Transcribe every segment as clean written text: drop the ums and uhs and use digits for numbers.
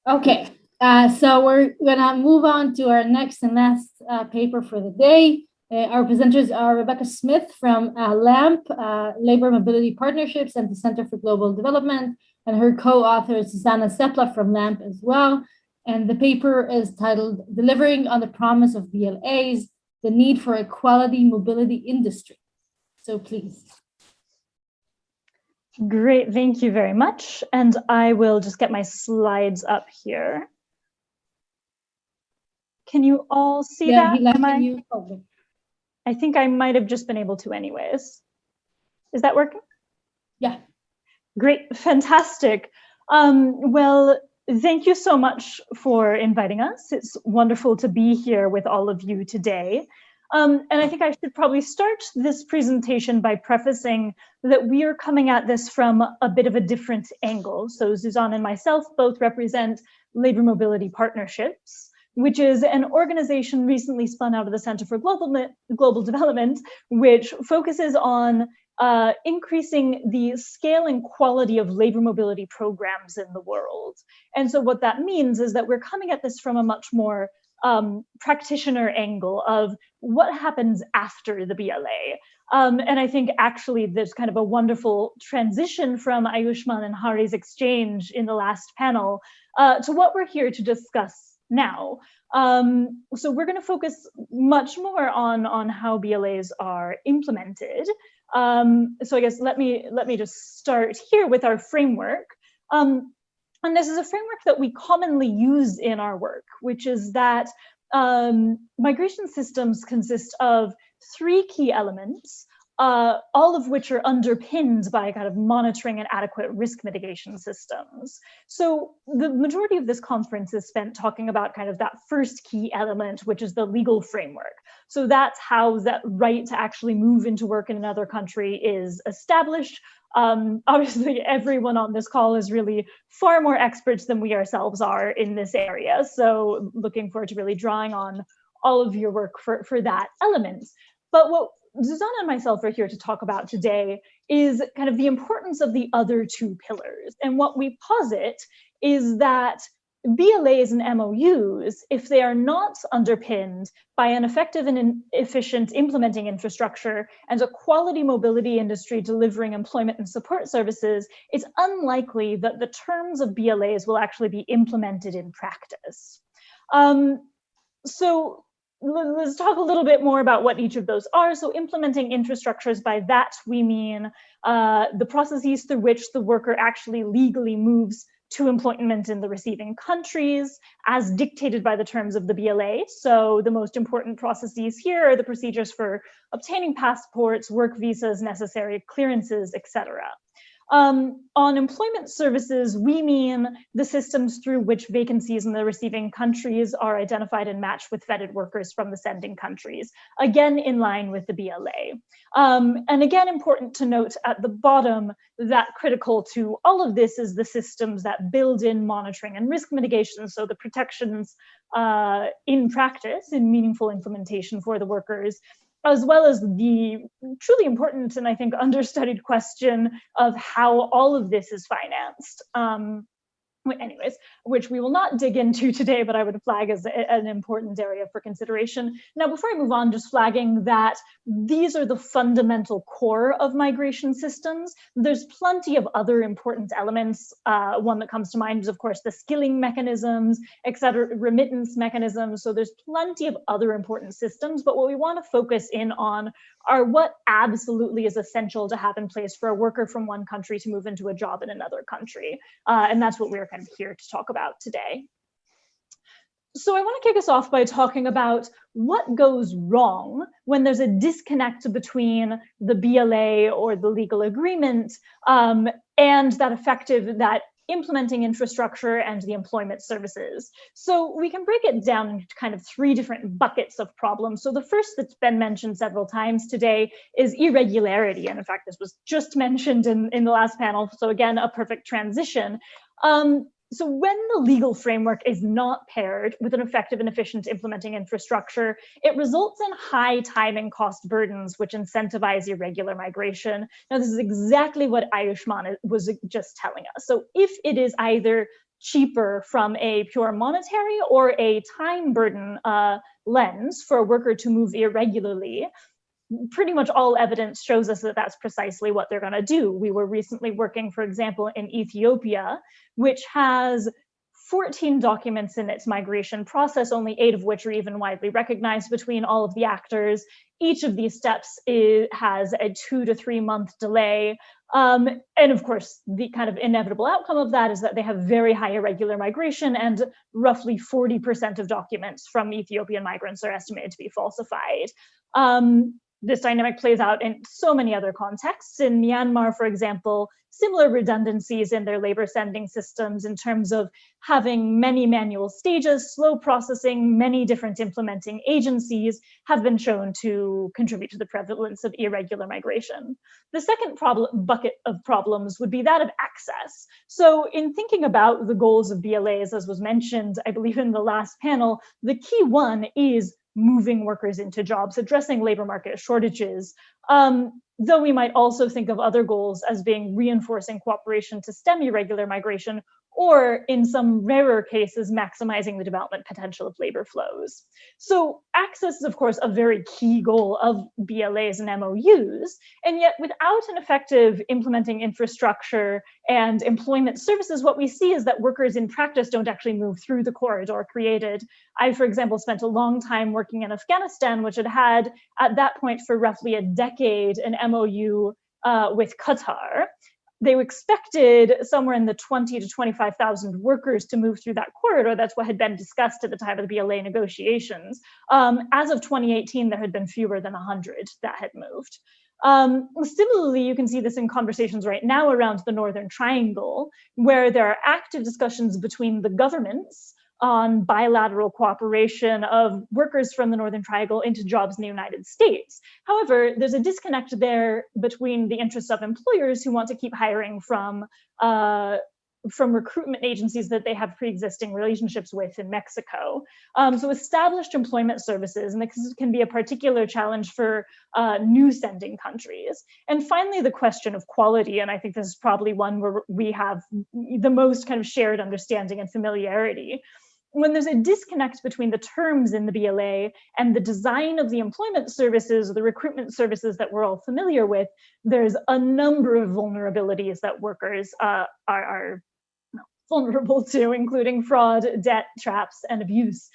Okay, so we're gonna move on to our next and last paper for the day. Our presenters are Rebecca Smith from LAMP, Labor Mobility Partnerships and the Center for Global Development, and her co-author Susanna Sepla from LAMP as well. And the paper is titled Delivering on the Promise of BLAs, the Need for a Quality Mobility Industry. So please. Great, thank you very much. And I will just get my slides up here. Can you all see that? I think I might have just been able to anyways. Is that working? Yeah. Great, fantastic. Well, thank you so much for inviting us. It's wonderful to be here with all of you today. And I think I should probably start this presentation by prefacing that we are coming at this from a bit of a different angle. So Suzanne and myself both represent Labor Mobility Partnerships, which is an organization recently spun out of the Center for Global Development, which focuses on increasing the scale and quality of labor mobility programs in the world. And so what that means is that we're coming at this from a much more practitioner angle of what happens after the BLA. And I think actually there's kind of a wonderful transition from Ayushman and Hari's exchange in the last panel to what we're here to discuss now. So we're going to focus much more on how BLAs are implemented. So I guess let me just start here with our framework. And this is a framework that we commonly use in our work, which is that migration systems consist of three key elements, all of which are underpinned by kind of monitoring and adequate risk mitigation systems. So the majority of this conference is spent talking about kind of that first key element, which is the legal framework. So that's how that right to actually move into work in another country is established. Obviously, everyone on this call is really far more experts than we ourselves are in this area. So looking forward to really drawing on all of your work for that element. But what Susanna and myself are here to talk about today is kind of the importance of the other two pillars. And what we posit is that BLAs and MOUs, if they are not underpinned by an effective and efficient implementing infrastructure and a quality mobility industry delivering employment and support services, it's unlikely that the terms of BLAs will actually be implemented in practice. So let's talk a little bit more about what each of those are. So implementing infrastructures, by that we mean the processes through which the worker actually legally moves to employment in the receiving countries as dictated by the terms of the BLA. So the most important processes here are the procedures for obtaining passports, work visas, necessary clearances, etc. On employment services, we mean the systems through which vacancies in the receiving countries are identified and matched with vetted workers from the sending countries, again in line with the BLA. And again, important to note at the bottom that critical to all of this is the systems that build in monitoring and risk mitigation, so the protections in practice, in meaningful implementation for the workers, as well as the truly important and I think understudied question of how all of this is financed. Anyways, which we will not dig into today, but I would flag as an important area for consideration. Now, before I move on, just flagging that these are the fundamental core of migration systems. There's plenty of other important elements. One that comes to mind is, of course, the skilling mechanisms, etc., remittance mechanisms. So there's plenty of other important systems, but what we want to focus in on are what absolutely is essential to have in place for a worker from one country to move into a job in another country. And that's what we're kind of here to talk about today. So I want to kick us off by talking about what goes wrong when there's a disconnect between the BLA or the legal agreement and that implementing infrastructure and the employment services. So we can break it down into kind of three different buckets of problems. So the first that's been mentioned several times today is irregularity. And in fact, this was just mentioned in the last panel. So again, a perfect transition. So when the legal framework is not paired with an effective and efficient implementing infrastructure, it results in high time and cost burdens, which incentivize irregular migration. Now, this is exactly what Ayushman was just telling us. So if it is either cheaper from a pure monetary or a time burden lens for a worker to move irregularly, pretty much all evidence shows us that that's precisely what they're going to do. We were recently working, for example, in Ethiopia, which has 14 documents in its migration process, only 8 of which are even widely recognized between all of the actors. Each of these steps has a 2 to 3 month delay. And of course, the kind of inevitable outcome of that is that they have very high irregular migration, and roughly 40% of documents from Ethiopian migrants are estimated to be falsified. This dynamic plays out in so many other contexts. In Myanmar, for example, similar redundancies in their labor sending systems in terms of having many manual stages, slow processing, many different implementing agencies have been shown to contribute to the prevalence of irregular migration. The second bucket of problems would be that of access. So in thinking about the goals of BLAs, as was mentioned, I believe in the last panel, the key one is moving workers into jobs, addressing labor market shortages. Though we might also think of other goals as being reinforcing cooperation to stem irregular migration, or in some rarer cases, maximizing the development potential of labor flows. So access is, of course, a very key goal of BLAs and MOUs, and yet without an effective implementing infrastructure and employment services, what we see is that workers in practice don't actually move through the corridor created. I, for example, spent a long time working in Afghanistan, which had at that point for roughly a decade an MOU with Qatar. They expected somewhere in the 20 to 25,000 workers to move through that corridor. That's what had been discussed at the time of the BLA negotiations. As of 2018, there had been fewer than 100 that had moved. Similarly, you can see this in conversations right now around the Northern Triangle, where there are active discussions between the governments on bilateral cooperation of workers from the Northern Triangle into jobs in the United States. However, there's a disconnect there between the interests of employers who want to keep hiring from recruitment agencies that they have pre-existing relationships with in Mexico. So established employment services, and this can be a particular challenge for new sending countries. And finally, the question of quality, and I think this is probably one where we have the most kind of shared understanding and familiarity. When there's a disconnect between the terms in the BLA and the design of the employment services or the recruitment services that we're all familiar with, there's a number of vulnerabilities that workers are vulnerable to, including fraud, debt traps, and abuse.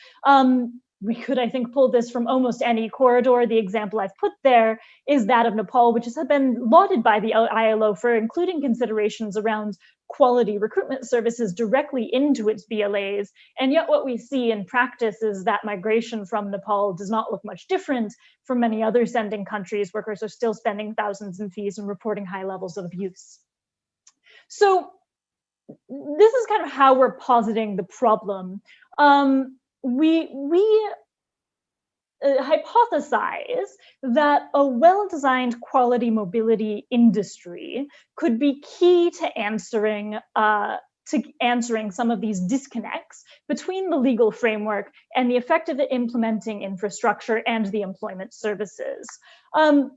We could, I think, pull this from almost any corridor. The example I've put there is that of Nepal, which has been lauded by the ILO for including considerations around quality recruitment services directly into its BLAs. And yet what we see in practice is that migration from Nepal does not look much different from many other sending countries. Workers are still spending thousands in fees and reporting high levels of abuse. So this is kind of how we're positing the problem. We hypothesize that a well-designed quality mobility industry could be key to answering some of these disconnects between the legal framework and the effective implementing infrastructure and the employment services. And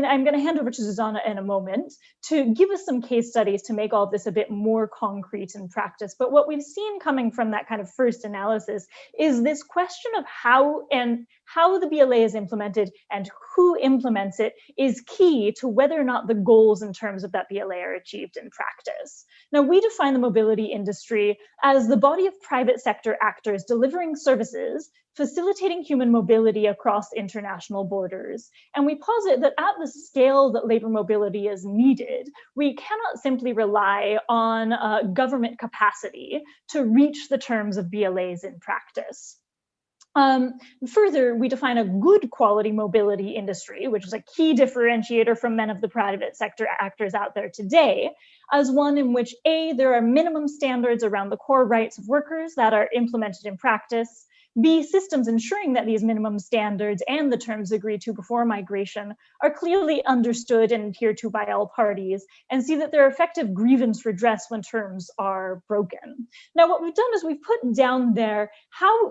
I'm going to hand over to Susanna in a moment to give us some case studies to make all of this a bit more concrete in practice. But what we've seen coming from that kind of first analysis is this question of how the BLA is implemented and who implements it is key to whether or not the goals in terms of that BLA are achieved in practice. Now, we define the mobility industry as the body of private sector actors delivering services facilitating human mobility across international borders. And we posit that at the scale that labor mobility is needed, we cannot simply rely on government capacity to reach the terms of BLAs in practice. Further, we define a good quality mobility industry, which is a key differentiator from many of the private sector actors out there today, as one in which A, there are minimum standards around the core rights of workers that are implemented in practice. B, systems ensuring that these minimum standards and the terms agreed to before migration are clearly understood and adhered to by all parties, and see that there are effective grievance redress when terms are broken. Now, what we've done is we've put down there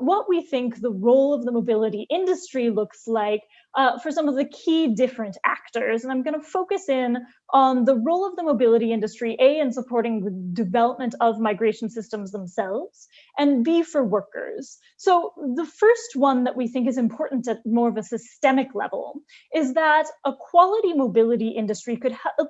what we think the role of the mobility industry looks like for some of the key different actors. And I'm going to focus in on the role of the mobility industry, A, in supporting the development of migration systems themselves, and B, for workers. So the first one that we think is important at more of a systemic level is that a quality mobility industry could help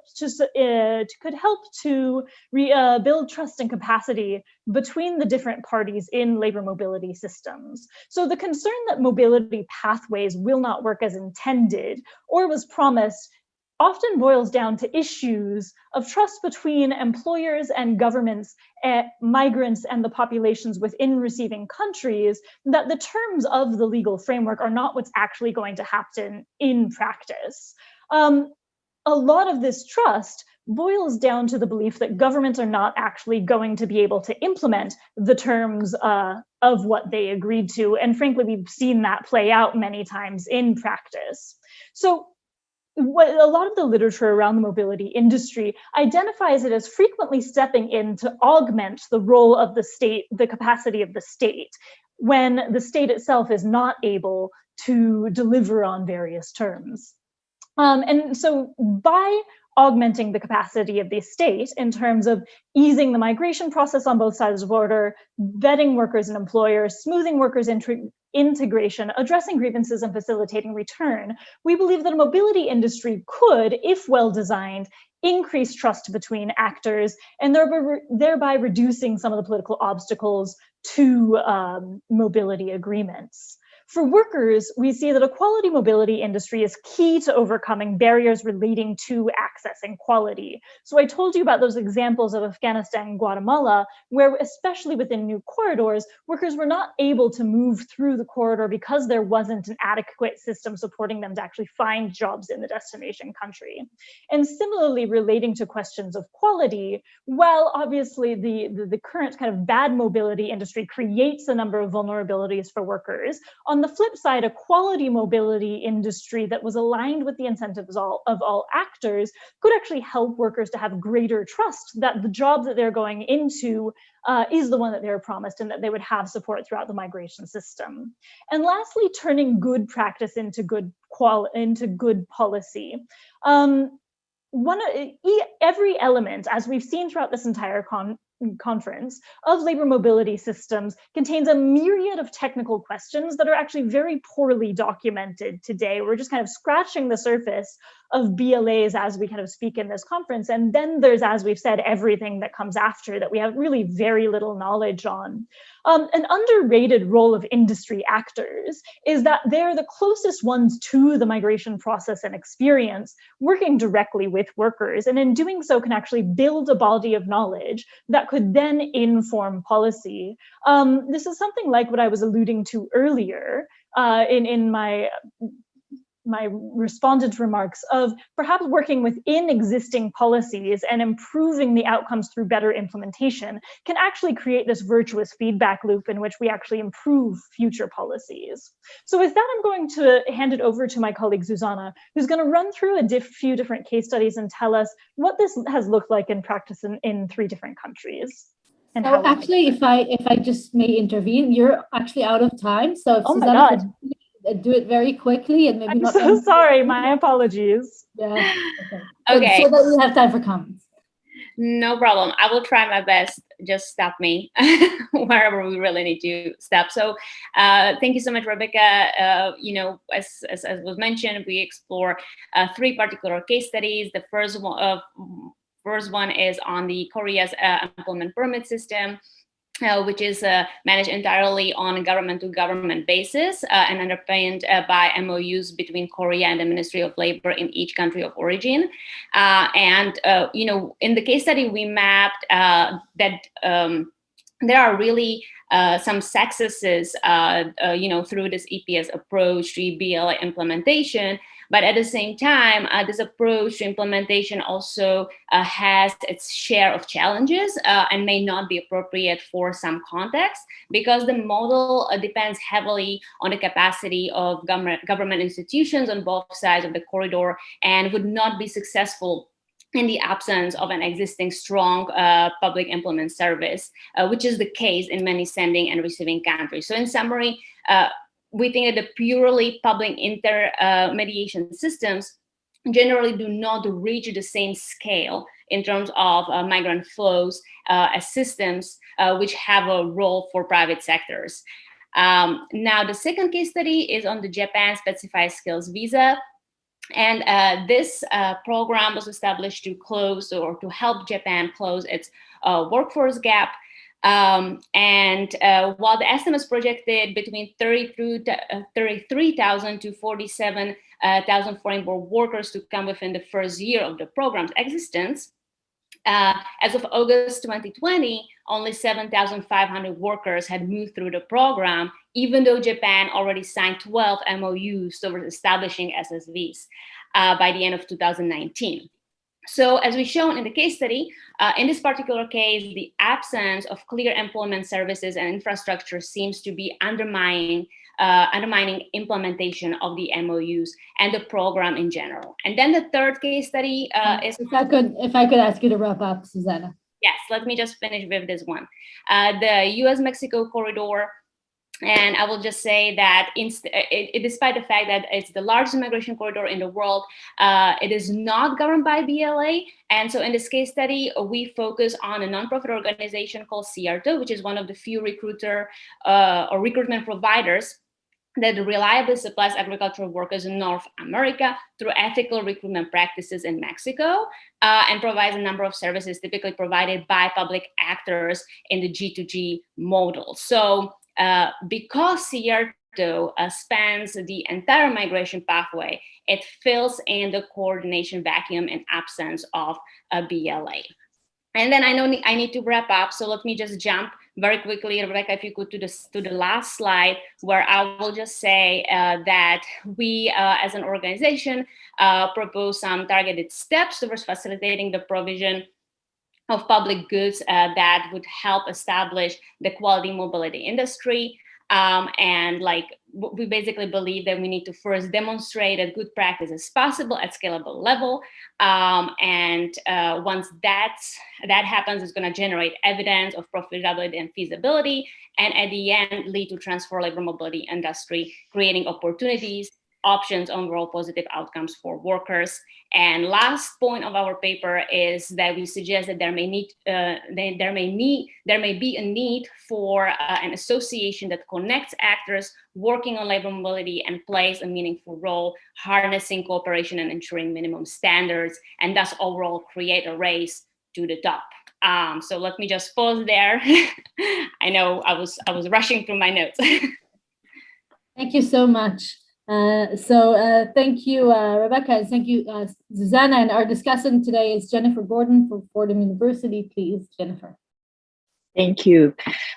to build trust and capacity between the different parties in labor mobility systems. So the concern that mobility pathways will not work as intended or was promised often boils down to issues of trust between employers and governments, migrants and the populations within receiving countries, that the terms of the legal framework are not what's actually going to happen in practice. A lot of this trust boils down to the belief that governments are not actually going to be able to implement the terms of what they agreed to. And frankly, we've seen that play out many times in practice. So what a lot of the literature around the mobility industry identifies it as frequently stepping in to augment the role of the state, the capacity of the state, when the state itself is not able to deliver on various terms. And so by augmenting the capacity of the state in terms of easing the migration process on both sides of the border, vetting workers and employers, smoothing workers' integration, addressing grievances, and facilitating return, we believe that a mobility industry could, if well designed, increase trust between actors and thereby reducing some of the political obstacles to mobility agreements. For workers, we see that a quality mobility industry is key to overcoming barriers relating to accessing quality. So I told you about those examples of Afghanistan and Guatemala, where especially within new corridors, workers were not able to move through the corridor because there wasn't an adequate system supporting them to actually find jobs in the destination country. And similarly, relating to questions of quality, while obviously the current kind of bad mobility industry creates a number of vulnerabilities for workers, on the flip side, a quality mobility industry that was aligned with the incentives of all actors could actually help workers to have greater trust that the job that they're going into is the one that they were promised and that they would have support throughout the migration system. And lastly, turning good practice into good policy. Every element, as we've seen throughout this entire conference, of labor mobility systems contains a myriad of technical questions that are actually very poorly documented today. We're just kind of scratching the surface of BLAs as we kind of speak in this conference. And then there's, as we've said, everything that comes after that we have really very little knowledge on. An underrated role of industry actors is that they're the closest ones to the migration process and experience, working directly with workers, and in doing so can actually build a body of knowledge that could then inform policy. This is something like what I was alluding to earlier in my respondent remarks of perhaps working within existing policies and improving the outcomes through better implementation can actually create this virtuous feedback loop in which we actually improve future policies. So with that, I'm going to hand it over to my colleague Zuzana, who's going to run through a few different case studies and tell us what this has looked like in practice in 3 different countries. And so actually, if I just may intervene, you're actually out of time. So if Zuzana could do it very quickly and maybe not. I'm so sorry, my apologies. Yeah. Okay. So that we have time for comments. No problem. I will try my best. Just stop me wherever we really need to stop. So thank you so much, Rebecca. As was mentioned, we explore 3 particular case studies. The first one is on the Korea's employment permit system, which is managed entirely on a government-to-government basis and underpinned by MOUs between Korea and the Ministry of Labor in each country of origin. In the case study, we mapped that there are really some successes, through this EPS approach to BLA implementation, But at the same time, this approach to implementation also has its share of challenges and may not be appropriate for some contexts, because the model depends heavily on the capacity of government institutions on both sides of the corridor, and would not be successful in the absence of an existing strong public implement service, which is the case in many sending and receiving countries. So in summary, we think that the purely public intermediation systems generally do not reach the same scale in terms of migrant flows as systems which have a role for private sectors. Now, the second case study is on the Japan Specified Skills Visa. And this program was established to close, or to help Japan close its workforce gap. While the estimates projected between 33,000 to 47,000 foreign-born workers to come within the first year of the program's existence, as of August 2020, only 7,500 workers had moved through the program, even though Japan already signed 12 MOUs towards establishing SSVs by the end of 2019. So as we shown in the case study, in this particular case, the absence of clear employment services and infrastructure seems to be undermining implementation of the MOUs and the program in general. And then the third case study is— If I could ask you to wrap up, Susanna. Yes, let me just finish with this one. The US-Mexico corridor. And I will just say that despite the fact that it's the largest migration corridor in the world, it is not governed by BLA. And so in this case study, we focus on a nonprofit organization called CRTO, which is one of the few recruitment providers that reliably supplies agricultural workers in North America through ethical recruitment practices in Mexico, and provides a number of services typically provided by public actors in the G2G model. So because CRTO spans the entire migration pathway, it fills in the coordination vacuum in absence of a BLA. And then I know I need to wrap up, so let me just jump very quickly, Rebecca, if you could, to the last slide, where I will just say that we, as an organization, propose some targeted steps towards facilitating the provision of public goods that would help establish the quality mobility industry. And we basically believe that we need to first demonstrate that good practice is possible at scalable level. Once that happens, it's going to generate evidence of profitability and feasibility, and at the end lead to transfer labor mobility industry, creating opportunities, options, overall positive outcomes for workers. And last point of our paper is that we suggest that there may be a need for an association that connects actors working on labor mobility and plays a meaningful role, harnessing cooperation and ensuring minimum standards, and thus overall create a race to the top. So let me just pause there. I know I was rushing through my notes. Thank you so much. Thank you, Rebecca, and thank you, Susanna. And our discussant today is Jennifer Gordon from Fordham University. Please, Jennifer. Thank you.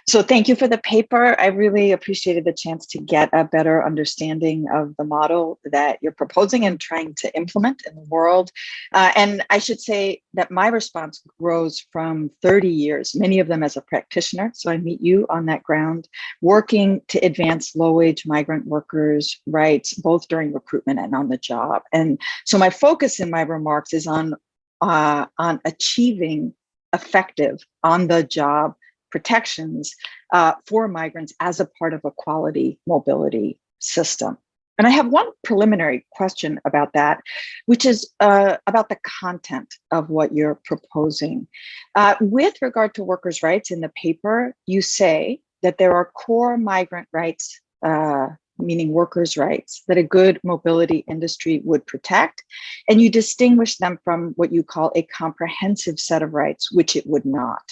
So thank you for the paper. I really appreciated the chance to get a better understanding of the model that you're proposing and trying to implement in the world. And I should say that my response grows from 30 years, many of them as a practitioner. So I meet you on that ground, working to advance low-wage migrant workers' rights, both during recruitment and on the job. And so my focus in my remarks is on achieving effective on-the-job protections for migrants as a part of a quality mobility system. And I have one preliminary question about that, which is about the content of what you're proposing. With regard to workers' rights in the paper, you say that there are core migrant rights, meaning workers' rights, that a good mobility industry would protect, and you distinguish them from what you call a comprehensive set of rights, which it would not.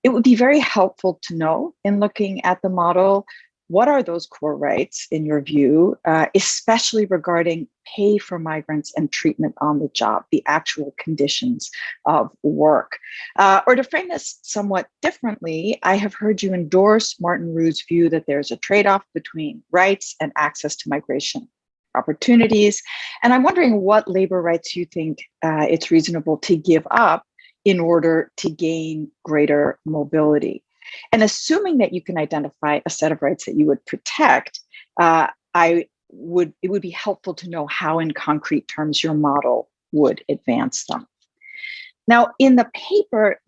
It would be very helpful to know, in looking at the model, what are those core rights in your view, especially regarding pay for migrants and treatment on the job, the actual conditions of work. Or to frame this somewhat differently, I have heard you endorse Martin Rue's view that there's a trade-off between rights and access to migration. opportunities. And I'm wondering what labor rights you think it's reasonable to give up in order to gain greater mobility. And assuming that you can identify a set of rights that you would protect, it would be helpful to know how in concrete terms your model would advance them. Now, in the paper,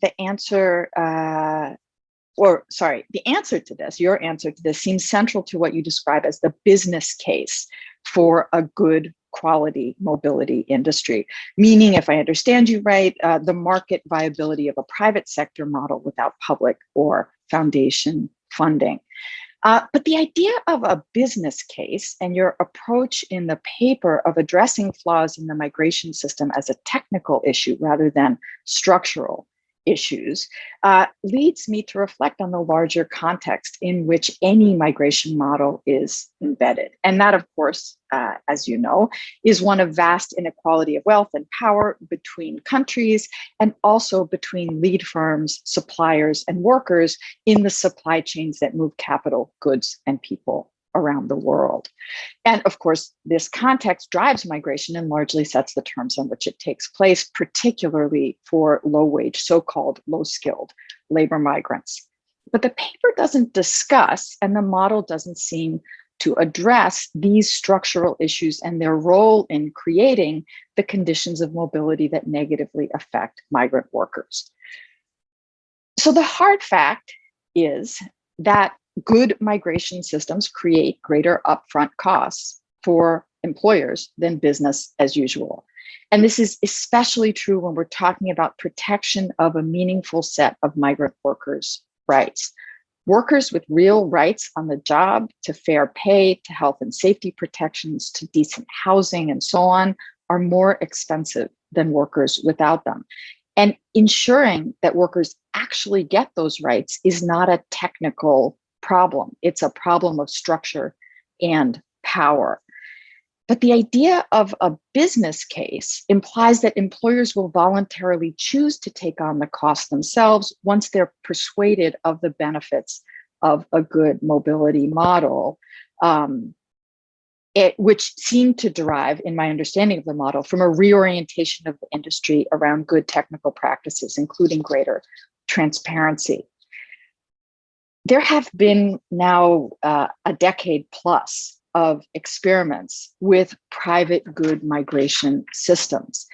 your answer to this seems central to what you describe as the business case for a good quality mobility industry. Meaning, if I understand you right, the market viability of a private sector model without public or foundation funding. But the idea of a business case and your approach in the paper of addressing flaws in the migration system as a technical issue rather than structural issues leads me to reflect on the larger context in which any migration model is embedded. And that, of course, as you know, is one of vast inequality of wealth and power between countries and also between lead firms, suppliers, and workers in the supply chains that move capital, goods, and people around the world. And of course, this context drives migration and largely sets the terms on which it takes place, particularly for low-wage, so-called low-skilled labor migrants. But the paper doesn't discuss, and the model doesn't seem to address these structural issues and their role in creating the conditions of mobility that negatively affect migrant workers. So the hard fact is that good migration systems create greater upfront costs for employers than business as usual. And this is especially true when we're talking about protection of a meaningful set of migrant workers' rights. Workers with real rights on the job, to fair pay, to health and safety protections, to decent housing, and so on, are more expensive than workers without them. And ensuring that workers actually get those rights is not a technical problem. It's a problem of structure and power. But the idea of a business case implies that employers will voluntarily choose to take on the cost themselves once they're persuaded of the benefits of a good mobility model, which seemed to derive, in my understanding of the model, from a reorientation of the industry around good technical practices, including greater transparency. There have been now a decade plus of experiments with private good migration systems,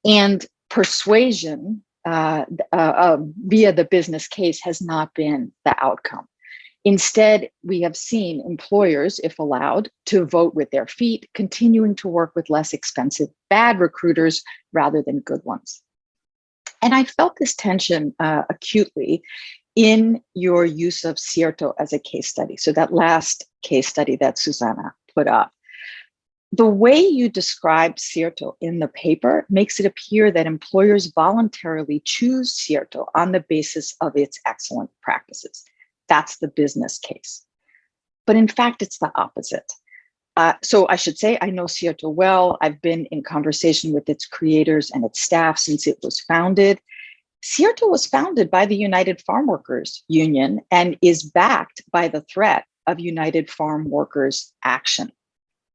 and persuasion via the business case has not been the outcome. Instead, we have seen employers, if allowed, to vote with their feet, continuing to work with less expensive bad recruiters rather than good ones. And I felt this tension acutely in your use of Cierto as a case study. So that last case study that Susanna put up. The way you describe Cierto in the paper makes it appear that employers voluntarily choose Cierto on the basis of its excellent practices. That's the business case. But in fact, it's the opposite. So I should say, I know Cierto well. I've been in conversation with its creators and its staff since it was founded. Cierto was founded by the United Farm Workers Union and is backed by the threat of United Farm Workers action.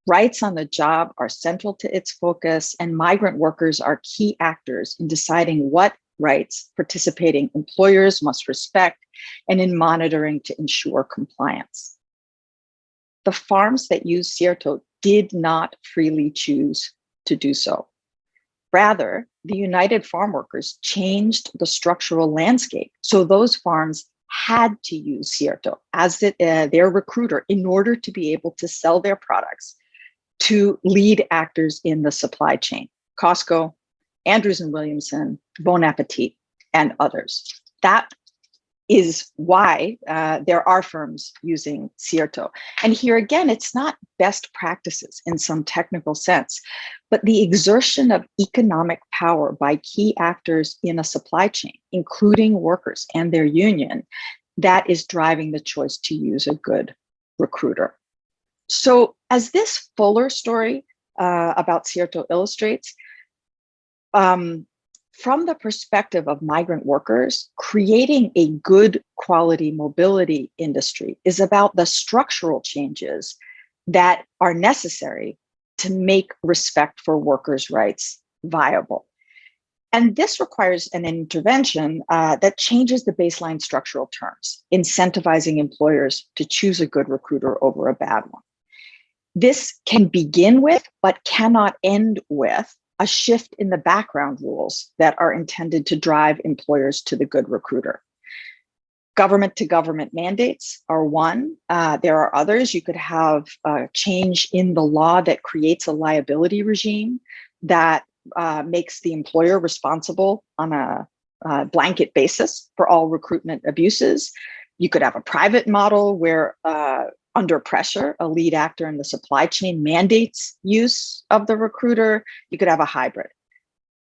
Rights on the job are central to its focus, and migrant workers are key actors in deciding what rights participating employers must respect and in monitoring to ensure compliance. The farms that use Cierto did not freely choose to do so. Rather, the United Farm Workers changed the structural landscape, so those farms had to use Cierto as their recruiter in order to be able to sell their products to lead actors in the supply chain: Costco, Andrews and Williamson, Bon Appetit, and others. That is why there are firms using Cierto. And here again, it's not best practices in some technical sense, but the exertion of economic power by key actors in a supply chain, including workers and their union, that is driving the choice to use a good recruiter. So as this fuller story about Cierto illustrates, from the perspective of migrant workers, creating a good quality mobility industry is about the structural changes that are necessary to make respect for workers' rights viable. And this requires an intervention that changes the baseline structural terms, incentivizing employers to choose a good recruiter over a bad one. This can begin with, but cannot end with, a shift in the background rules that are intended to drive employers to the good recruiter. Government to government mandates are one. There are others. You could have a change in the law that creates a liability regime that makes the employer responsible on a blanket basis for all recruitment abuses. You could have a private model where under pressure, a lead actor in the supply chain mandates use of the recruiter. You could have a hybrid.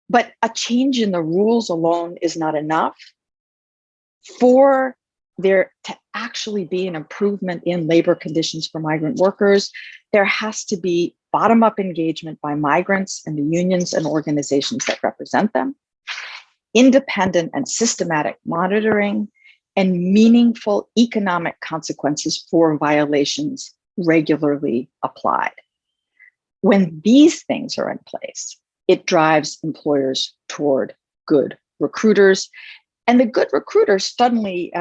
But a change in the rules alone is not enough. For there to actually be an improvement in labor conditions for migrant workers, there has to be bottom-up engagement by migrants and the unions and organizations that represent them, independent and systematic monitoring, and meaningful economic consequences for violations regularly applied. When these things are in place, it drives employers toward good recruiters. And the good recruiter suddenly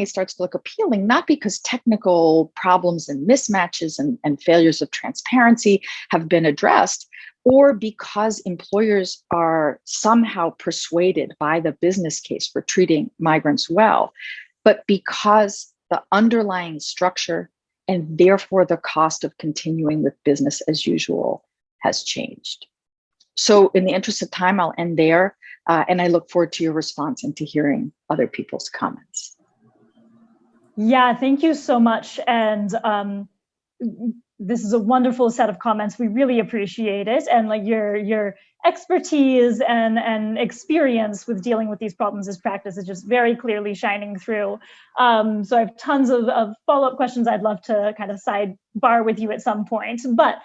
starts to look appealing, not because technical problems and mismatches and failures of transparency have been addressed, or because employers are somehow persuaded by the business case for treating migrants well, but because the underlying structure and therefore the cost of continuing with business as usual has changed. So in the interest of time, I'll end there. And I look forward to your response and to hearing other people's comments. Yeah, thank you so much. And this is a wonderful set of comments. We really appreciate it. And like your expertise and experience with dealing with these problems as practice is just very clearly shining through. So I have tons of follow-up questions I'd love to kind of sidebar with you at some point. But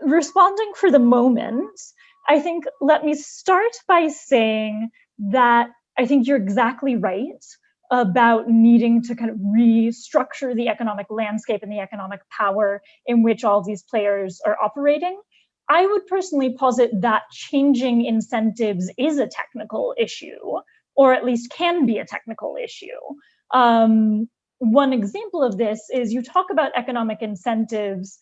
responding for the moment, I think let me start by saying that I think you're exactly right about needing to kind of restructure the economic landscape and the economic power in which all these players are operating. I would personally posit that changing incentives is a technical issue, or at least can be a technical issue. One example of this is you talk about economic incentives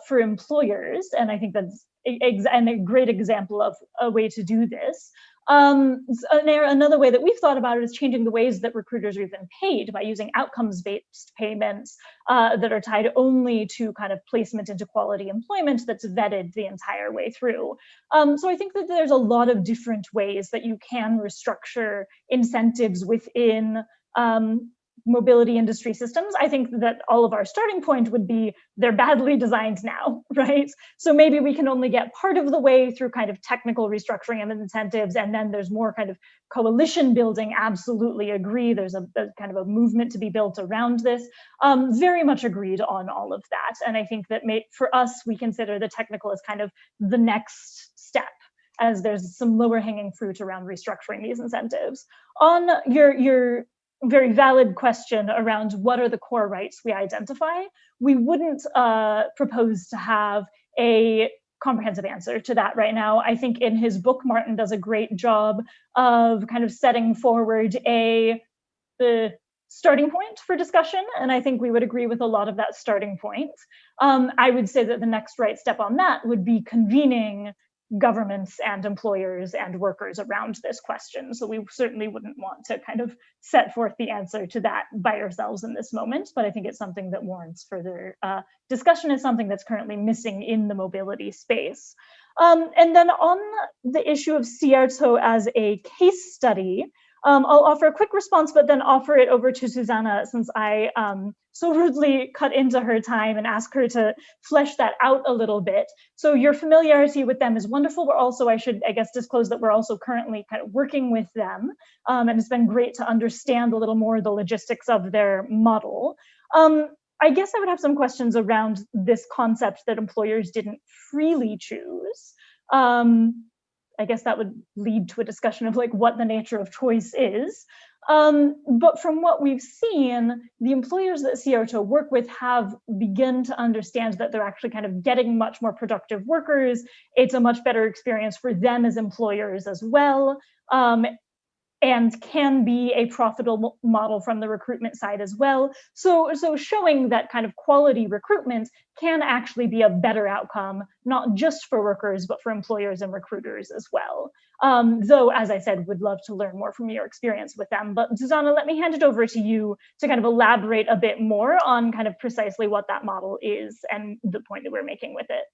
for employers, and I think that's a great example of a way to do this. Another way that we've thought about it is changing the ways that recruiters are even paid by using outcomes-based payments that are tied only to kind of placement into quality employment that's vetted the entire way through. So I think that there's a lot of different ways that you can restructure incentives within mobility industry systems. I think that all of our starting point would be they're badly designed now, right? So maybe we can only get part of the way through kind of technical restructuring of incentives, and then there's more kind of coalition building. Absolutely agree. There's a kind of a movement to be built around this. Very much agreed on all of that. And I think that for us, we consider the technical as kind of the next step, as there's some lower hanging fruit around restructuring these incentives. On your very valid question around what are the core rights we identify, we wouldn't propose to have a comprehensive answer to that right now. I think in his book, Martin does a great job of kind of setting forward the starting point for discussion, and I think we would agree with a lot of that starting point. I would say that the next right step on that would be convening governments and employers and workers around this question. So we certainly wouldn't want to kind of set forth the answer to that by ourselves in this moment, but I think it's something that warrants further discussion. Is something that's currently missing in the mobility space. And then on the issue of Cierto as a case study, I'll offer a quick response, but then offer it over to Susanna, since I so rudely cut into her time and ask her to flesh that out a little bit. So your familiarity with them is wonderful. We're also, I guess, disclose that we're also currently kind of working with them. And it's been great to understand a little more the logistics of their model. I guess I would have some questions around this concept that employers didn't freely choose. I guess that would lead to a discussion of like what the nature of choice is. But from what we've seen, the employers that CRTO work with have begun to understand that they're actually kind of getting much more productive workers. It's a much better experience for them as employers as well. And can be a profitable model from the recruitment side as well. So showing that kind of quality recruitment can actually be a better outcome, not just for workers, but for employers and recruiters as well. Though, as I said, would love to learn more from your experience with them. But Susanna, let me hand it over to you to kind of elaborate a bit more on kind of precisely what that model is and the point that we're making with it.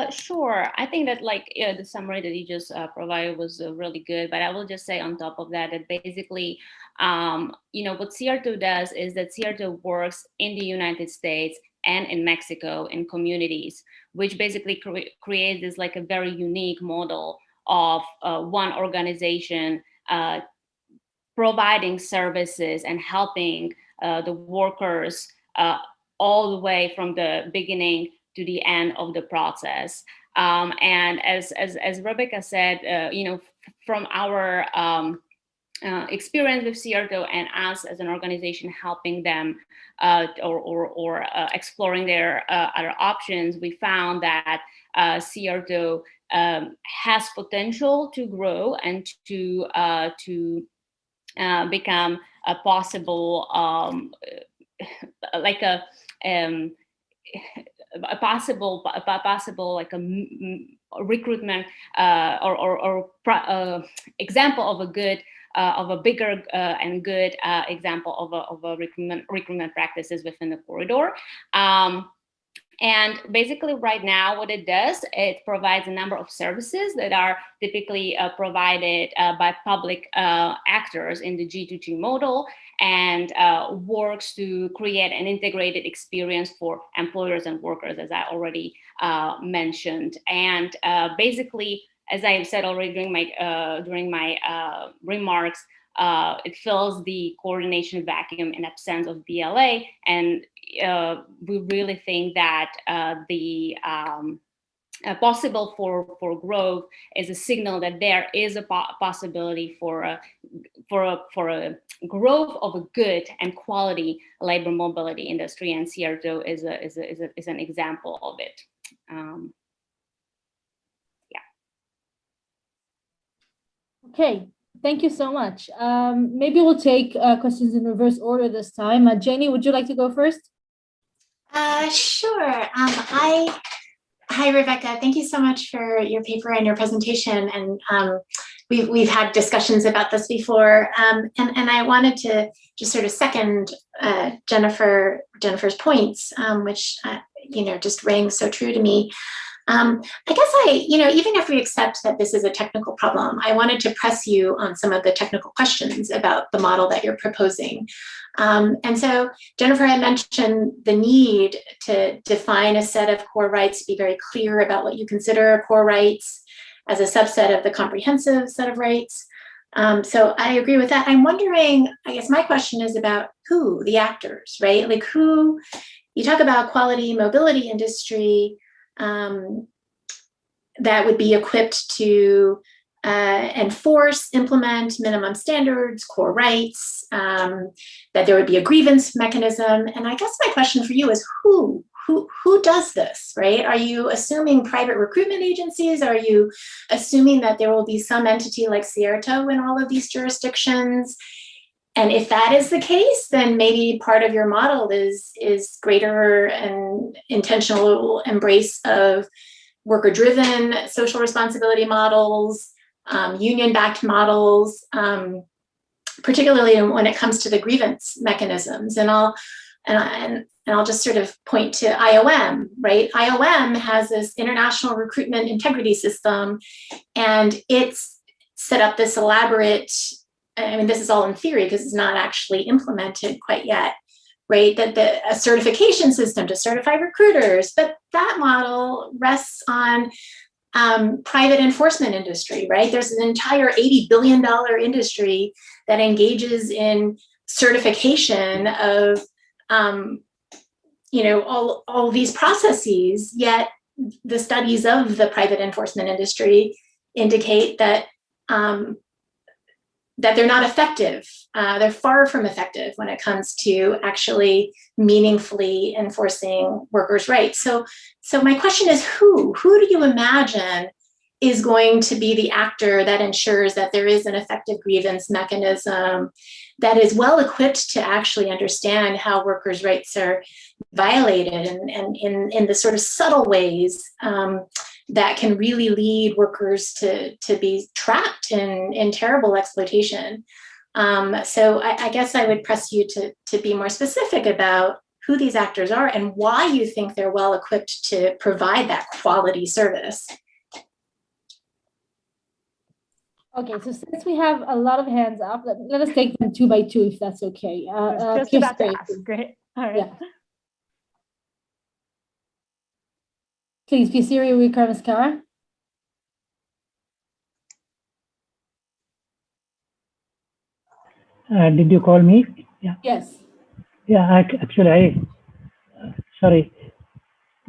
Sure. I think that the summary that you just provided was really good, but I will just say on top of that, that basically, what CRTO does is that CRTO works in the United States and in Mexico in communities, which basically creates this like a very unique model of one organization providing services and helping the workers all the way from the beginning to the end of the process. And as Rebecca said, from our experience with CRTO and us as an organization helping them or exploring their other options, we found that CRTO has potential to grow and to become a possible like a recruitment or example of a good of a bigger and good example of a recruitment practices within the corridor. And basically right now what it does, it provides a number of services that are typically provided by public actors in the G2G model, and works to create an integrated experience for employers and workers, as I already mentioned. And basically, as I said already during my remarks, it fills the coordination vacuum in absence of BLA, and we really think that the possible for growth is a signal that there is a possibility for a growth of a good and quality labor mobility industry, and CRTO is an example of it. Okay, thank you so much. Maybe we'll take questions in reverse order this time. Janie, would you like to go first? Sure. Hi, Rebecca. Thank you so much for your paper and your presentation. And we've had discussions about this before. And I wanted to just sort of second Jennifer's points, which just rang so true to me. I guess even if we accept that this is a technical problem, I wanted to press you on some of the technical questions about the model that you're proposing. And so Jennifer had mentioned the need to define a set of core rights, be very clear about what you consider core rights as a subset of the comprehensive set of rights. So I agree with that. I'm wondering, I guess my question is about who, the actors, right? Like who, you talk about quality mobility industry, that would be equipped to enforce, implement minimum standards, core rights, that there would be a grievance mechanism. And I guess my question for you is who does this, right? Are you assuming private recruitment agencies? Are you assuming that there will be some entity like CRTO in all of these jurisdictions? And if that is the case, then maybe part of your model is greater and intentional embrace of worker-driven social responsibility models, union-backed models, particularly when it comes to the grievance mechanisms. And I'll just sort of point to IOM, right? IOM has this international recruitment integrity system, and it's set up this elaborate, I mean, this is all in theory because it's not actually implemented quite yet, right? That a certification system to certify recruiters, but that model rests on private enforcement industry, right? There's an entire $80 billion industry that engages in certification of, all these processes, yet the studies of the private enforcement industry indicate that that they're not effective. They're far from effective when it comes to actually meaningfully enforcing workers' rights. So my question is, who do you imagine is going to be the actor that ensures that there is an effective grievance mechanism that is well equipped to actually understand how workers' rights are violated and in the sort of subtle ways that can really lead workers to be trapped in terrible exploitation. So I guess I would press you to be more specific about who these actors are and why you think they're well equipped to provide that quality service. Okay, so since we have a lot of hands up, let us take them two by two, if that's okay. Just about to ask. Great. All right. Yeah. Please, Pisiri Wickramaskara. Did you call me? Yeah. Yes. Yeah, actually, sorry.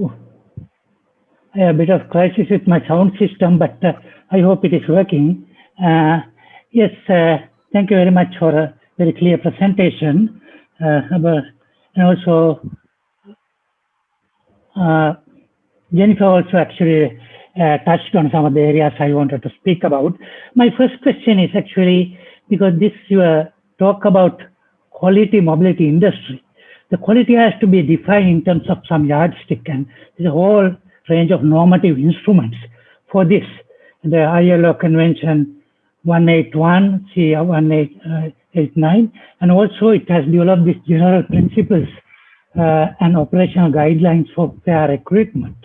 Oh, I have a bit of crisis with my sound system, but I hope it is working. Yes, thank you very much for a very clear presentation. And also, Jennifer also actually touched on some of the areas I wanted to speak about. My first question is actually, because this talk about quality mobility industry, the quality has to be defined in terms of some yardstick, and there's a whole range of normative instruments for this. The ILO Convention 181, C 1889, and also it has developed these general principles and operational guidelines for fair recruitment.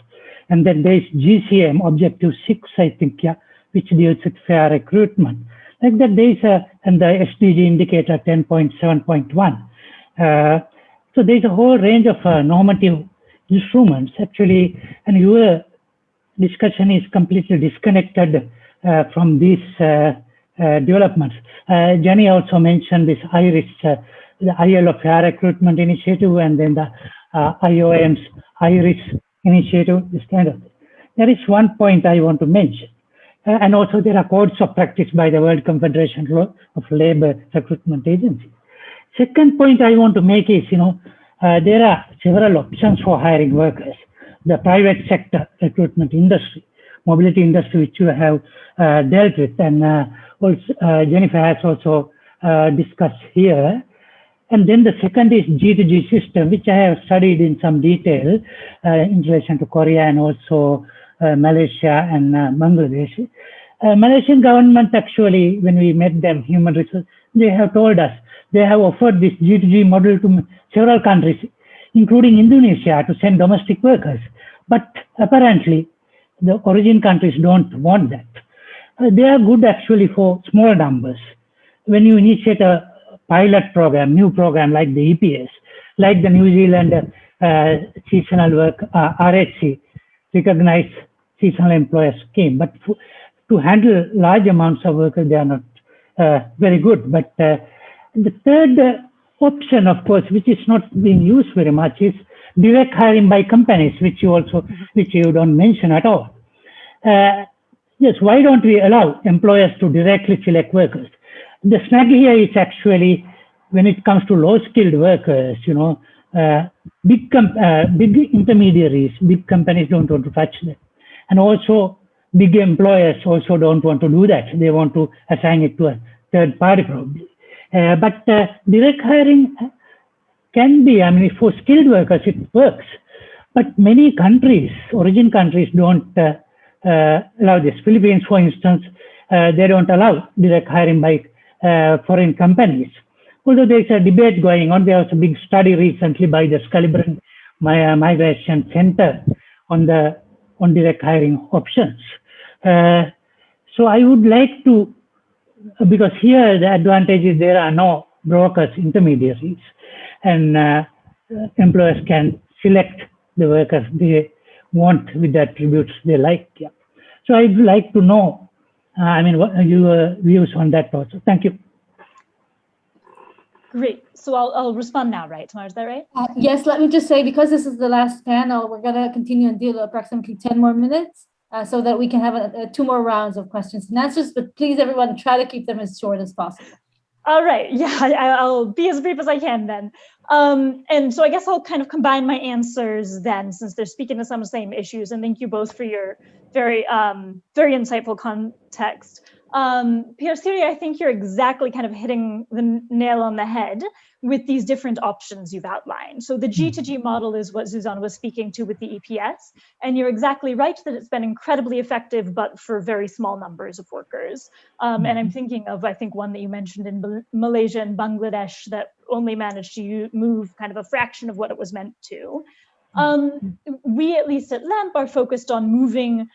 And then there is GCM, Objective 6, I think, yeah, which deals with fair recruitment. Like that, there is and the SDG indicator 10.7.1. So there's a whole range of normative instruments, actually, and your discussion is completely disconnected from these developments. Jenny also mentioned this IRIS, the ILO Fair Recruitment Initiative, and then the IOM's IRIS initiative, this kind of thing. There is one point I want to mention. And also there are codes of practice by the World Confederation of Labor Recruitment Agencies. Second point I want to make is, there are several options for hiring workers. The private sector recruitment industry, mobility industry, which you have dealt with, and also Jennifer has also discussed here. And then the second is G2G system, which I have studied in some detail in relation to Korea and also Malaysia and Bangladesh. Malaysian government actually, when we met them, human resources, they have told us they have offered this G2G model to several countries, including Indonesia, to send domestic workers. But apparently, the origin countries don't want that. They are good actually for small numbers. When you initiate a pilot program, new program like the EPS, like the New Zealand seasonal work, RHC, recognized seasonal employer scheme. But to handle large amounts of workers, they are not very good. But the third option, of course, which is not being used very much, is direct hiring by companies, which you don't mention at all. Yes, why don't we allow employers to directly select workers? The snag here is actually when it comes to low-skilled workers, big intermediaries, big companies don't want to touch them. And also big employers also don't want to do that. They want to assign it to a third party probably. But direct hiring can be, for skilled workers, it works. But many countries, origin countries, don't allow this. Philippines, for instance, they don't allow direct hiring by foreign companies. Although there's a debate going on, there was a big study recently by the Scalibran Migration Center on direct hiring options. So I would like to, because here the advantage is there are no brokers, intermediaries, and employers can select the workers they want with the attributes they like. Yeah. So I'd like to know, what are your views on that also? Thank you. Great. So I'll respond now, right, Tamar? Is that right? Yes, let me just say, because this is the last panel, we're going to continue until approximately 10 more minutes. so that we can have 2 more rounds of questions and answers. But please, everyone, try to keep them as short as possible. All right. Yeah, I'll be as brief as I can then. And so I guess I'll kind of combine my answers then, since they're speaking to some of the same issues. And thank you both for your very insightful context. Pierre Siri, I think you're exactly kind of hitting the nail on the head with these different options you've outlined. So the G2G model is what Zuzana was speaking to with the EPS. And you're exactly right that it's been incredibly effective, but for very small numbers of workers. And I'm thinking of, I think, one that you mentioned in Malaysia and Bangladesh that only managed to move kind of a fraction of what it was meant to. We, at least at LAMP, are focused on moving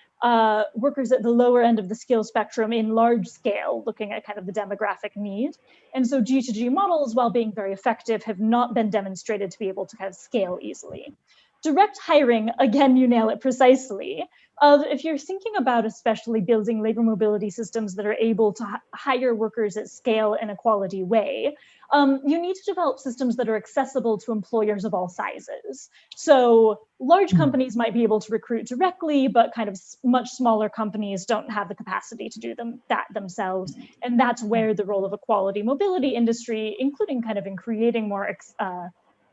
workers at the lower end of the skill spectrum in large scale, looking at kind of the demographic need. And so G2G models, while being very effective, have not been demonstrated to be able to kind of scale easily. Direct hiring, again, you nail it precisely. If you're thinking about especially building labor mobility systems that are able to hire workers at scale in a quality way, you need to develop systems that are accessible to employers of all sizes. So large companies might be able to recruit directly, but kind of much smaller companies don't have the capacity to do that themselves. And that's where the role of a quality mobility industry, including kind of in creating more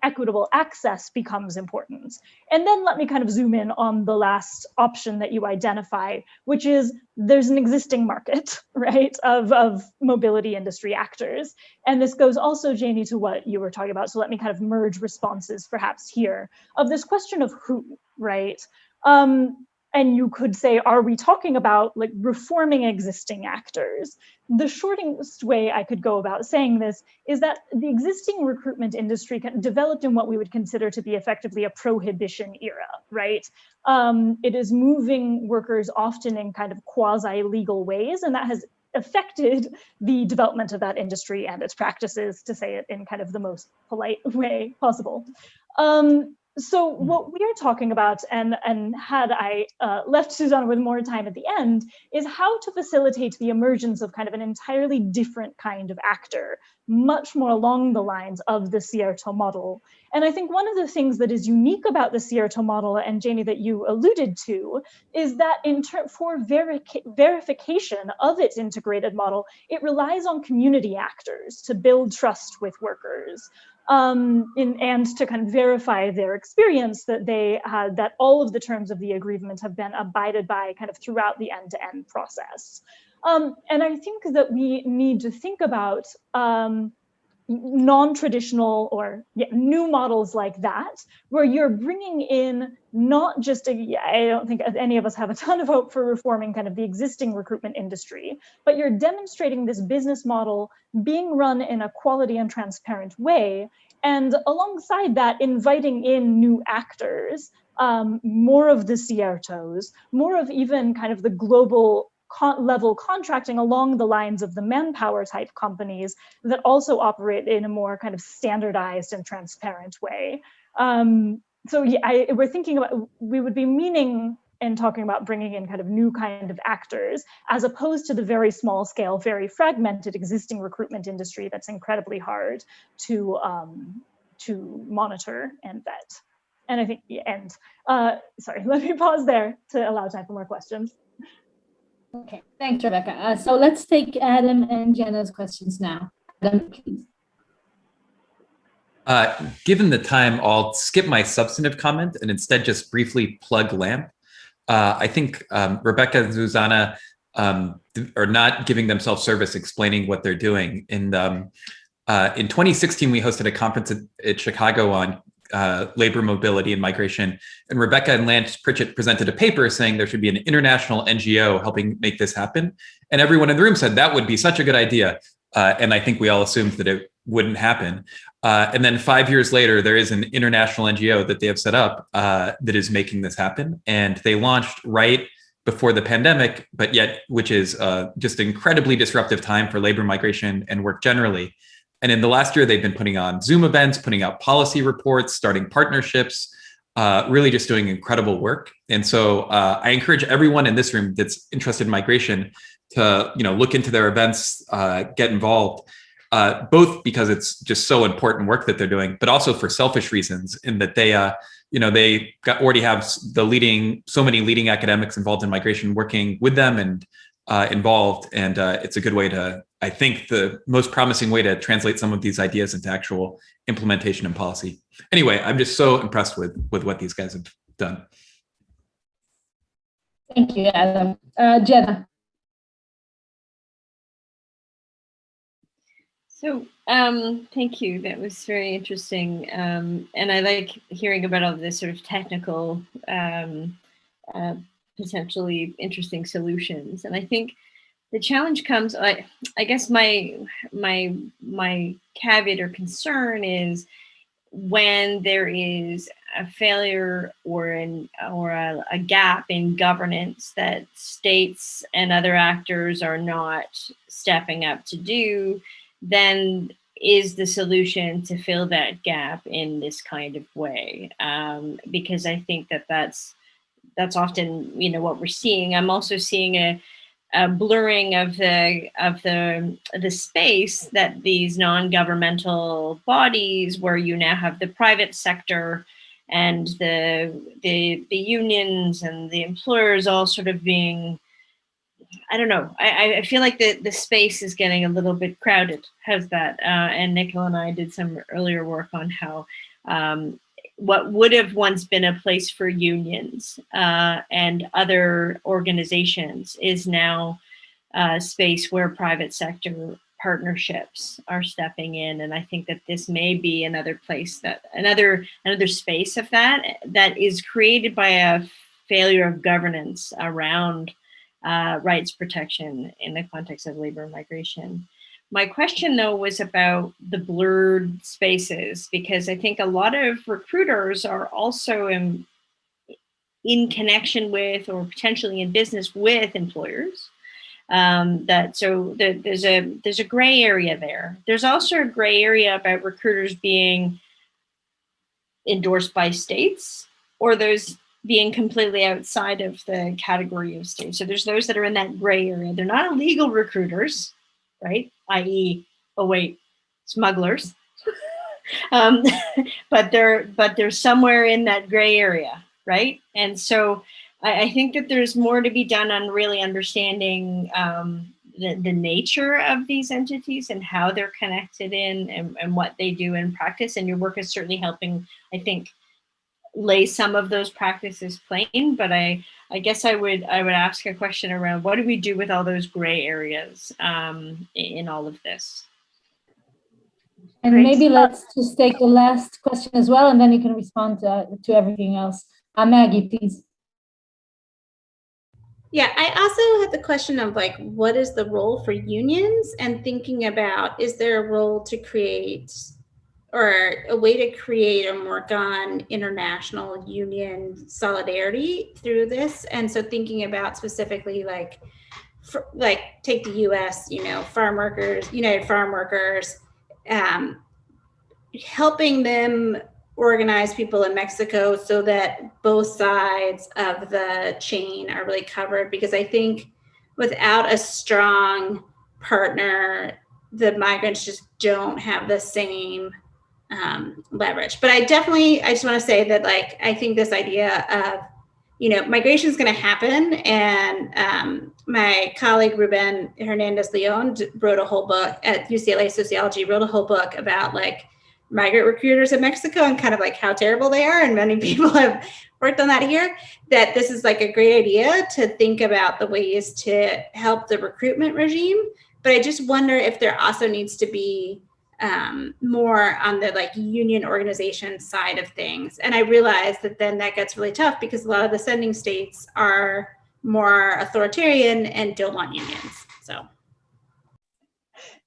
equitable access, becomes important. And then let me kind of zoom in on the last option that you identify, which is there's an existing market, right, of mobility industry actors. And this goes also, Janie, to what you were talking about. So let me kind of merge responses perhaps here of this question of who, right? And you could say, are we talking about like reforming existing actors? The shortest way I could go about saying this is that the existing recruitment industry developed in what we would consider to be effectively a prohibition era, right? It is moving workers often in kind of quasi-legal ways, and that has affected the development of that industry and its practices, to say it in kind of the most polite way possible. So what we are talking about, and had I left Zuzana with more time at the end, is how to facilitate the emergence of kind of an entirely different kind of actor, much more along the lines of the Cierto model. And I think one of the things that is unique about the Cierto model, and Janie, that you alluded to, is that for verification of its integrated model, it relies on community actors to build trust with workers. And to kind of verify their experience that they had, that all of the terms of the agreement have been abided by kind of throughout the end-to-end process. And I think that we need to think about non-traditional or new models like that, where you're bringing in not just I don't think any of us have a ton of hope for reforming kind of the existing recruitment industry, but you're demonstrating this business model being run in a quality and transparent way. And alongside that, inviting in new actors, more of the Ciertos, more of even kind of the global level contracting along the lines of the manpower type companies that also operate in a more kind of standardized and transparent way. So yeah, we're thinking about, we would be meaning and talking about bringing in kind of new kind of actors, as opposed to the very small scale, very fragmented existing recruitment industry that's incredibly hard to monitor and vet. And I think, sorry, let me pause there to allow time for more questions. Okay, thanks, Rebecca. So let's take Adam and Jenna's questions now. Adam, please. Given the time, I'll skip my substantive comment and instead just briefly plug LAMP. I think Rebecca and Zuzana are not giving themselves service explaining what they're doing. In 2016, we hosted a conference at Chicago on labor mobility and migration. And Rebecca and Lance Pritchett presented a paper saying there should be an international NGO helping make this happen. And everyone in the room said that would be such a good idea. And I think we all assumed that it wouldn't happen. And then 5 years later, there is an international NGO that they have set up that is making this happen. And they launched right before the pandemic, but yet, which is just an incredibly disruptive time for labor migration and work generally. And in the last year, they've been putting on Zoom events, putting out policy reports, starting partnerships, really just doing incredible work. And so I encourage everyone in this room that's interested in migration to look into their events, get involved. both because it's just so important work that they're doing, but also for selfish reasons in that they already have so many leading academics involved in migration working with them and involved. And it's a good way to, I think, the most promising way to translate some of these ideas into actual implementation and policy. Anyway, I'm just so impressed with what these guys have done. Thank you, Adam. Jenna. So thank you. That was very interesting. And I like hearing about all this sort of technical, potentially interesting solutions. And I think the challenge comes, I guess my caveat or concern is when there is a failure or a gap in governance that states and other actors are not stepping up to do, then is the solution to fill that gap in this kind of way? Because I think that's often, what we're seeing. I'm also seeing a blurring of the space that these non-governmental bodies, where you now have the private sector and the unions and the employers all sort of being, I don't know. I feel like the space is getting a little bit crowded. How's that? And Nicola and I did some earlier work on how what would have once been a place for unions and other organizations is now a space where private sector partnerships are stepping in. And I think that this may be another place that another space of that is created by a failure of governance around rights protection in the context of labor and migration. My question, though, was about the blurred spaces, because I think a lot of recruiters are also in connection with or potentially in business with employers. There's a gray area there. There's also a gray area about recruiters being endorsed by states or those being completely outside of the category of states. So there's those that are in that gray area. They're not illegal recruiters, right? I.e., smugglers. But they're somewhere in that gray area, right? And so I think that there's more to be done on really understanding the nature of these entities and how they're connected in and what they do in practice. And your work is certainly helping, I think, lay some of those practices plain. But I guess I would ask a question around what do we do with all those gray areas in all of this? And maybe let's just take the last question as well, and then you can respond to everything else. Maggie, please. Yeah, I also had the question of what is the role for unions, and thinking about, is there a role to create or a way to create or work on international union solidarity through this? And so thinking about specifically take the US, farm workers, United Farm Workers, helping them organize people in Mexico so that both sides of the chain are really covered. Because I think without a strong partner, the migrants just don't have the same leverage. But I just want to say that I think this idea of, migration is going to happen. And my colleague, Ruben Hernandez-Leon, wrote a whole book at UCLA Sociology, wrote a whole book about migrant recruiters in Mexico and kind of how terrible they are. And many people have worked on that here, that this is a great idea to think about the ways to help the recruitment regime. But I just wonder if there also needs to be more on the union organization side of things. And I realize that then that gets really tough because a lot of the sending states are more authoritarian and don't want unions. So.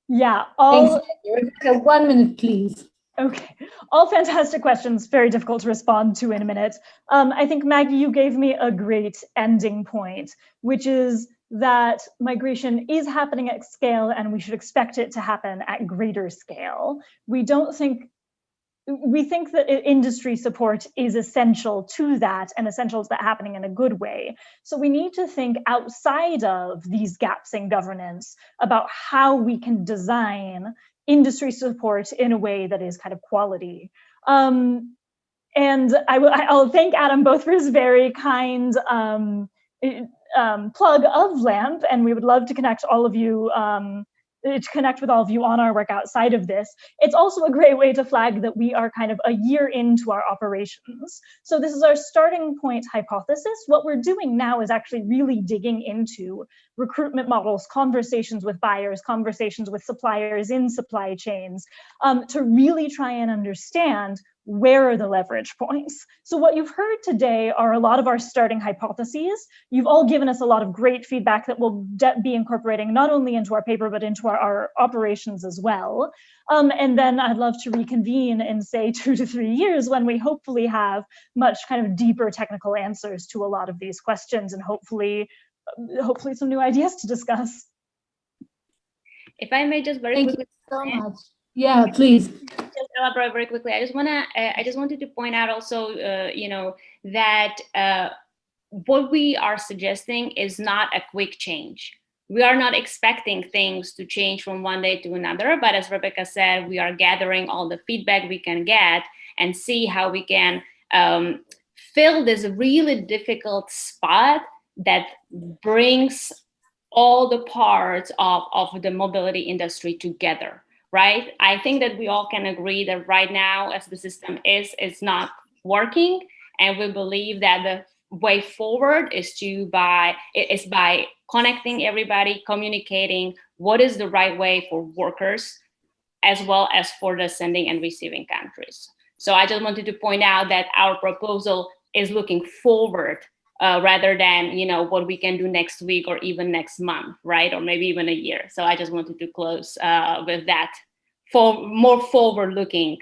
Yeah. Thanks. Rebecca, 1 minute, please. Okay, all fantastic questions, very difficult to respond to in a minute. I think, Maggie, you gave me a great ending point, which is that migration is happening at scale and we should expect it to happen at greater scale. We think that industry support is essential to that and essential to that happening in a good way. So we need to think outside of these gaps in governance about how we can design industry support in a way that is kind of quality. And I'll thank Adam both for his very kind plug of LAMP, and we would love to connect all of you, to connect with all of you on our work outside of this. It's also a great way to flag that we are kind of a year into our operations. So this is our starting point hypothesis. What we're doing now is actually really digging into recruitment models, conversations with buyers, conversations with suppliers in supply chains, to really try and understand where are the leverage points. So what you've heard today are a lot of our starting hypotheses. You've all given us a lot of great feedback that we'll be incorporating not only into our paper, but into our operations as well. And then I'd love to reconvene in, say, 2 to 3 years when we hopefully have much kind of deeper technical answers to a lot of these questions, and hopefully some new ideas to discuss. If I may just very Thank quickly. you so much. Yeah, please. Just elaborate very quickly. I just wanted to point out also, that what we are suggesting is not a quick change. We are not expecting things to change from one day to another, but as Rebecca said, we are gathering all the feedback we can get and see how we can fill this really difficult spot that brings all the parts of the mobility industry together. Right? I think that we all can agree that right now, as the system is, it's not working, and we believe that the way forward is by connecting everybody, communicating what is the right way for workers, as well as for the sending and receiving countries. So I just wanted to point out that our proposal is looking forward rather than what we can do next week or even next month, right? Or maybe even a year. So I just wanted to close with that for more forward-looking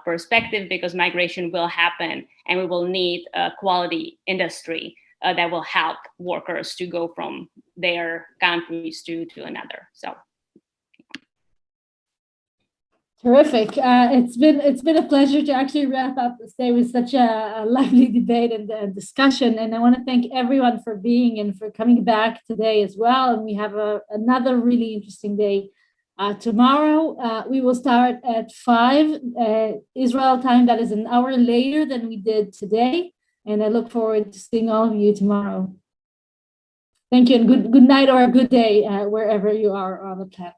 perspective, because migration will happen and we will need a quality industry that will help workers to go from their countries to another. So. Terrific. It's been a pleasure to actually wrap up this day with such a lively debate and discussion. And I want to thank everyone for being and for coming back today as well. And we have another really interesting day tomorrow. We will start at 5 Israel time. That is an hour later than we did today. And I look forward to seeing all of you tomorrow. Thank you, and good night or a good day wherever you are on the planet.